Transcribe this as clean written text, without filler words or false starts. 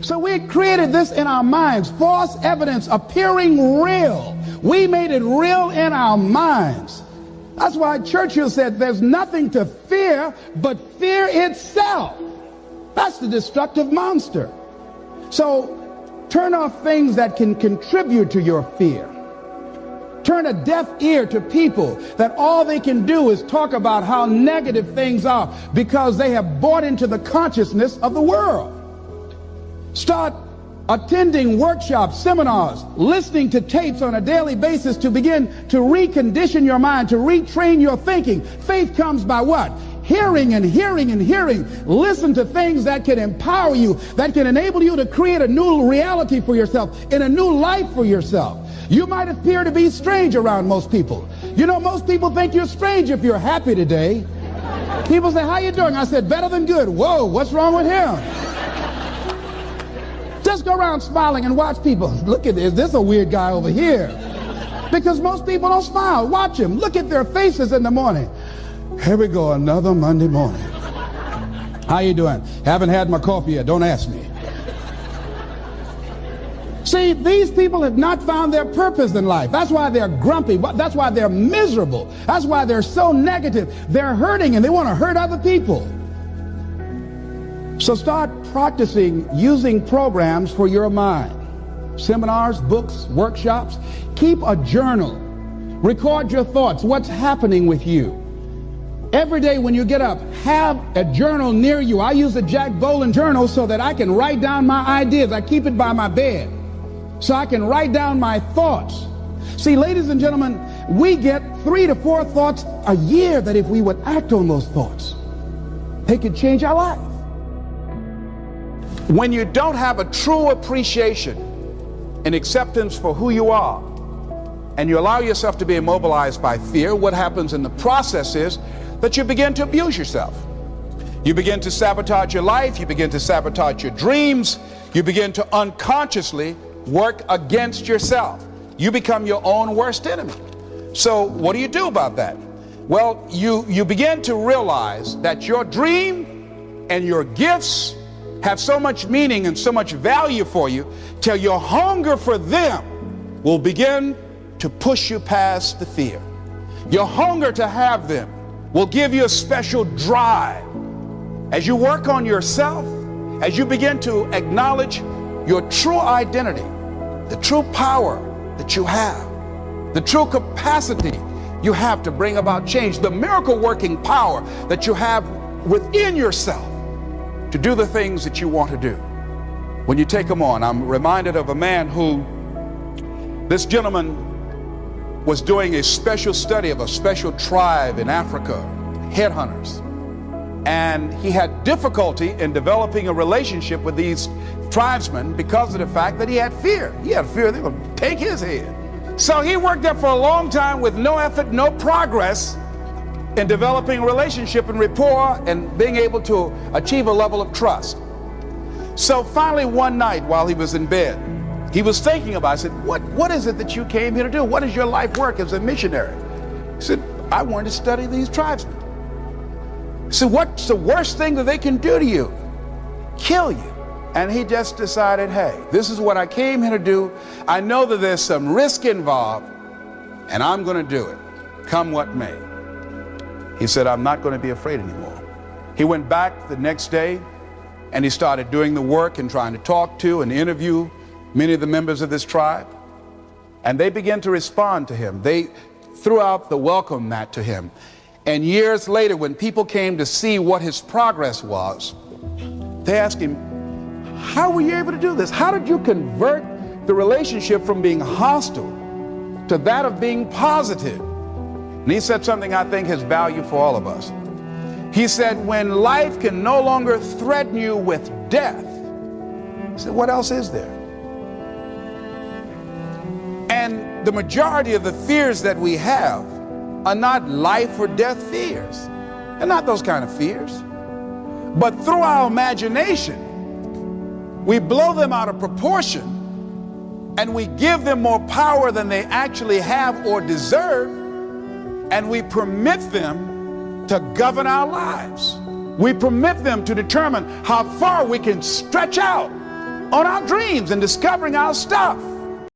So we created this in our minds, false evidence appearing real. We made it real in our minds. That's why Churchill said there's nothing to fear but fear itself. That's the destructive monster. So turn off things that can contribute to your fear. Turn a deaf ear to people that all they can do is talk about how negative things are because they have bought into the consciousness of the world. Start attending workshops, seminars, listening to tapes on a daily basis to begin to recondition your mind, to retrain your thinking. Faith comes by what? Hearing and hearing and hearing. Listen to things that can empower you, that can enable you to create a new reality for yourself, and a new life for yourself. You might appear to be strange around most people. You know, most people think you're strange if you're happy today. People say, how you doing? I said, better than good. Whoa, what's wrong with him? Just go around smiling and watch people. Look at this. This is a weird guy over here. Because most people don't smile. Watch them. Look at their faces in the morning. Here we go, another Monday morning. How you doing? Haven't had my coffee yet. Don't ask me. See, these people have not found their purpose in life. That's why they're grumpy. That's why they're miserable. That's why they're so negative. They're hurting and they want to hurt other people. So start practicing using programs for your mind. Seminars, books, workshops. Keep a journal. Record your thoughts. What's happening with you? Every day when you get up, have a journal near you. I use a Jack Boland journal so that I can write down my ideas. I keep it by my bed so I can write down my thoughts. See, ladies and gentlemen, we get 3 to 4 thoughts a year that if we would act on those thoughts, they could change our life. When you don't have a true appreciation and acceptance for who you are, and you allow yourself to be immobilized by fear, what happens in the process is that you begin to abuse yourself. You begin to sabotage your life. You begin to sabotage your dreams. You begin to unconsciously work against yourself. You become your own worst enemy. So what do you do about that? Well, you begin to realize that your dream and your gifts have so much meaning and so much value for you till your hunger for them will begin to push you past the fear. Your hunger to have them will give you a special drive. As you work on yourself, as you begin to acknowledge your true identity, the true power that you have, the true capacity you have to bring about change, the miracle working power that you have within yourself to do the things that you want to do. When you take them on, I'm reminded of a man who, this gentleman was doing a special study of a special tribe in Africa, headhunters. And he had difficulty in developing a relationship with these tribesmen because of the fact that he had fear. He had fear they would take his head. So he worked there for a long time with no effort, no progress in developing a relationship and rapport and being able to achieve a level of trust. So finally one night while he was in bed, he was thinking about it. I said, what is it that you came here to do? What is your life work as a missionary? He said, I wanted to study these tribesmen. He said, what's the worst thing that they can do to you? Kill you. And he just decided, hey, this is what I came here to do. I know that there's some risk involved, and I'm going to do it, come what may. He said, I'm not going to be afraid anymore. He went back the next day, and he started doing the work and trying to talk to and interview many of the members of this tribe. And they began to respond to him. They threw out the welcome mat to him. And years later, when people came to see what his progress was, they asked him, how were you able to do this? How did you convert the relationship from being hostile to that of being positive? And he said something I think has value for all of us. He said, when life can no longer threaten you with death, he said, what else is there? And the majority of the fears that we have are not life or death fears. They're not those kind of fears. But through our imagination, we blow them out of proportion and we give them more power than they actually have or deserve, and we permit them to govern our lives. We permit them to determine how far we can stretch out on our dreams and discovering our stuff.